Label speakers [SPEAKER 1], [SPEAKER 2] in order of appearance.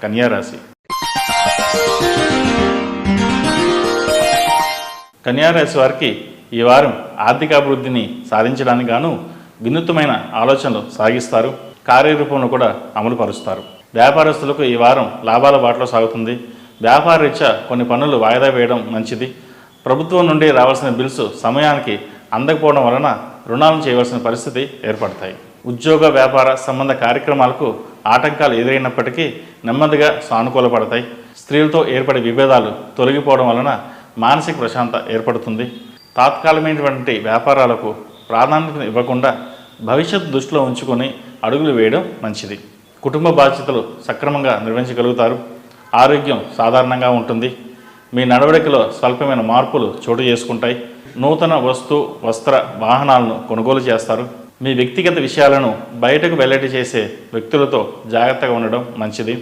[SPEAKER 1] కన్యా రాశి. కన్యా రాశి వారికి ఈ వారం ఆర్థిక అభివృద్ధిని సాధించడానికి గాను వినూత్నమైన ఆలోచనలు సాగిస్తారు. కార్యరూపంలో కూడా అమలు పరుస్తారు. వ్యాపారస్తులకు ఈ వారం లాభాల బాటలో సాగుతుంది. వ్యాపార రీత్యా కొన్ని పనులు వాయిదా వేయడం మంచిది. ప్రభుత్వం నుండి రావాల్సిన బిల్స్ సమయానికి అందకపోవడం వలన రుణాలను చేయవలసిన పరిస్థితి ఏర్పడతాయి. ఉద్యోగ వ్యాపార సంబంధ కార్యక్రమాలకు ఆటంకాలు ఎదురైనప్పటికీ నెమ్మదిగా సానుకూలపడతాయి. స్త్రీలతో ఏర్పడే విభేదాలు తొలగిపోవడం వలన మానసిక ప్రశాంతత ఏర్పడుతుంది. తాత్కాలికమైనటువంటి వ్యాపారాలకు ప్రాధాన్యత ఇవ్వకుండా భవిష్యత్తు దృష్టిలో ఉంచుకొని అడుగులు వేయడం మంచిది. కుటుంబ బాధ్యతలు సక్రమంగా నిర్వహించగలుగుతారు. ఆరోగ్యం సాధారణంగా ఉంటుంది. మీ నడవడికలో స్వల్పమైన మార్పులు చోటు చేసుకుంటాయి. నూతన వస్త్ర వాహనాలను కొనుగోలు చేస్తారు. మీ వ్యక్తిగత విషయాలను బయటకు వెల్లడి చేసే వ్యక్తులతో జాగ్రత్తగా ఉండడం మంచిది.